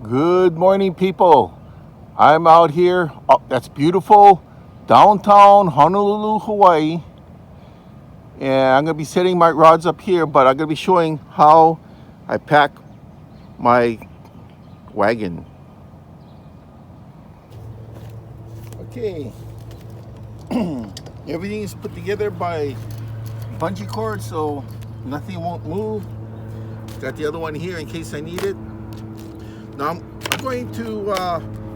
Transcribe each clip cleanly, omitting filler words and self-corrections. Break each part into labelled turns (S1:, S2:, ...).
S1: Good morning, people. I'm out here. Oh, that's beautiful. Downtown Honolulu, Hawaii. And I'm going to be setting my rods up here, but I'm going to be showing how I pack my wagon. Okay. Everything is put together by bungee cord, so nothing won't move. Got the other one here in case I need it. Now I'm going to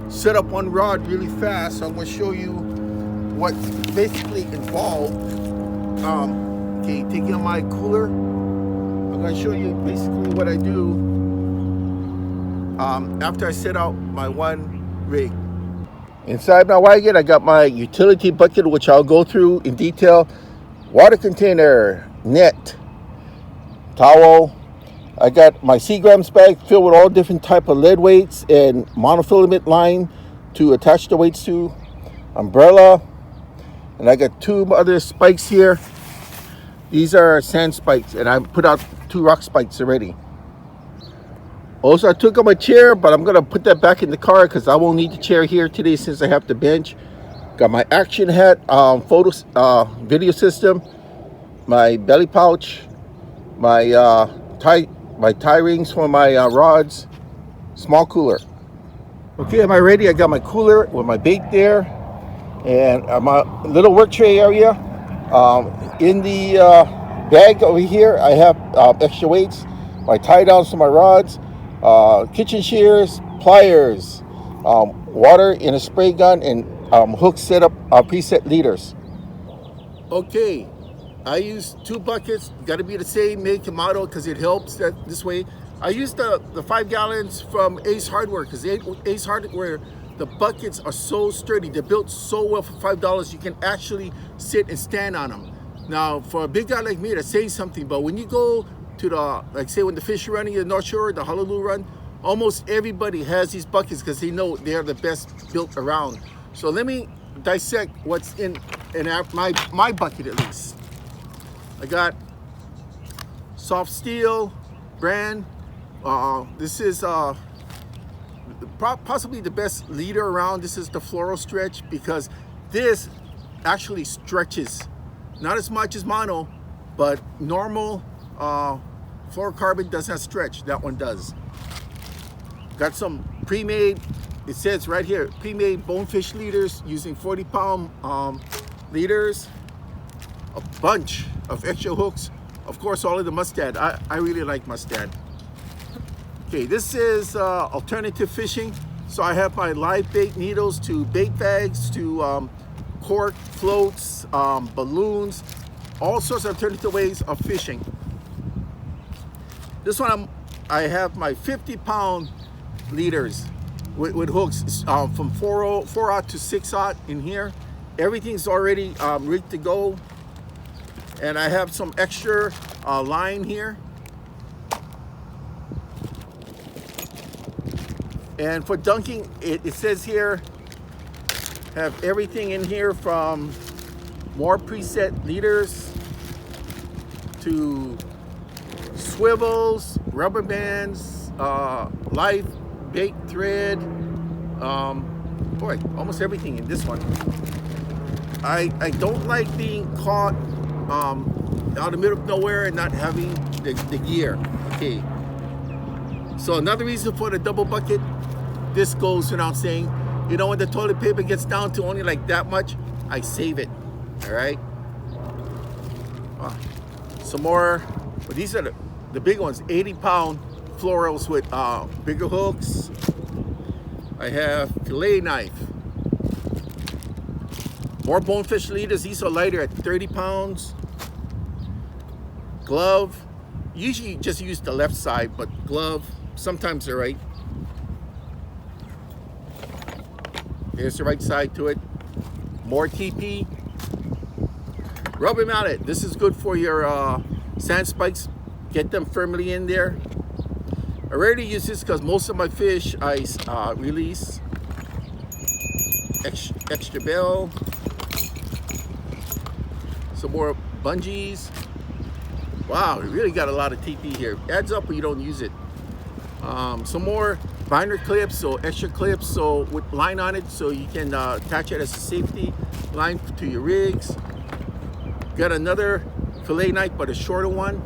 S1: set up one rod really fast. So I'm going to show you what's basically involved. Okay, taking out my cooler. I'm going to show you basically what I do after I set out my one rig. Inside my wagon, I got my utility bucket, which I'll go through in detail. Water container, net, towel. I got my Seagrams bag filled with all different type of lead weights and monofilament line to attach the weights to. Umbrella. And I got two other spikes here. These are sand spikes, and I put out 2 rock spikes already. Also, I took out my chair, but I'm going to put that back in the car because I won't need the chair here today since I have the bench. Got my action hat, video system, my belly pouch, my tie rings for my rods, small cooler. Okay, am I ready? I got my cooler with my bait there, and my little work tray area. In the bag over here, I have extra weights, my tie downs for my rods, kitchen shears, pliers, water in a spray gun, and hooks set up preset leaders. Okay. I use 2 buckets, got to be the same make and model because it helps that this way. I use the 5 gallons from Ace Hardware because Ace Hardware, the buckets are so sturdy. They're built so well for $5. You can actually sit and stand on them. Now, for a big guy like me, that's saying something, but when you go to the, like say when the fish are running in the North Shore, the Honolulu run, almost everybody has these buckets because they know they're the best built around. So let me dissect what's in my bucket at least. I got soft steel brand. This is possibly the best leader around. This is the Floral Stretch because this actually stretches. Not as much as mono, but normal fluorocarbon does not stretch. That one does. Got some pre-made, it says right here, pre-made bonefish leaders using 40-pound leaders. A bunch of extra hooks, of course all of the mustad. I really like mustad. Okay, this is alternative fishing. So I have my live bait needles to bait bags to cork, floats, balloons, all sorts of alternative ways of fishing. This one I have my 50-pound leaders with hooks from 4/0 to 6/0 in here. Everything's already rigged to go. And I have some extra line here. And for dunking, it says here, have everything in here from more preset leaders to swivels, rubber bands, live bait thread. Boy, almost everything in this one. I don't like being caught out in the middle of nowhere and not having the gear. Okay, so another reason for the double bucket, this goes without saying, you know, when the toilet paper gets down to only like that much, I save it. All right, some more, but these are the big ones, 80-pound florals with bigger hooks. I have fillet knife, more bonefish leaders. These are lighter at 30 pounds. Glove, usually just use the left side, but glove, sometimes they're right. There's the right side to it. More TP. Rubber mallet, this is good for your sand spikes. Get them firmly in there. I rarely use this because most of my fish I release. Extra bell. Some more bungees. Wow, we really got a lot of TP here. Adds up when you don't use it. Some more binder clips, so extra clips, so with line on it, so you can attach it as a safety line to your rigs. Got another fillet knife, but a shorter one.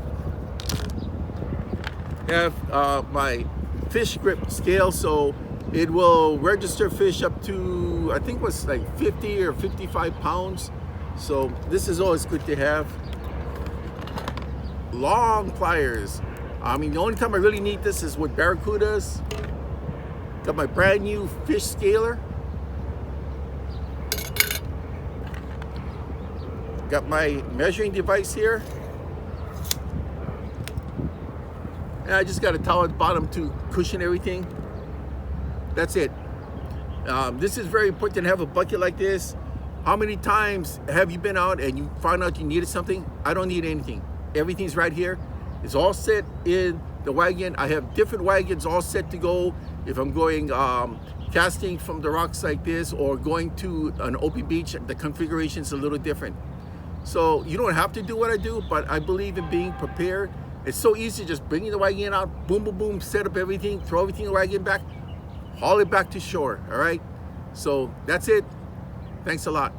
S1: Have my fish grip scale, so it will register fish up to, I think it was like 50 or 55 pounds. So this is always good to have. Long pliers. I mean, the only time I really need this is with barracudas. Got my brand new fish scaler. Got my measuring device here. And I just got a towel at the bottom to cushion everything. That's it. This is very important to have a bucket like this. How many times have you been out and you found out you needed something? I don't need anything. Everything's right here. It's all set in the wagon. I have different wagons all set to go if I'm going casting from the rocks like this, or going to an open beach. The configuration is a little different. So you don't have to do what I do, but I believe in being prepared. It's so easy just bringing the wagon out, boom, boom, boom, set up everything, throw everything in the wagon back, haul it back to shore, all right? So that's it. Thanks a lot.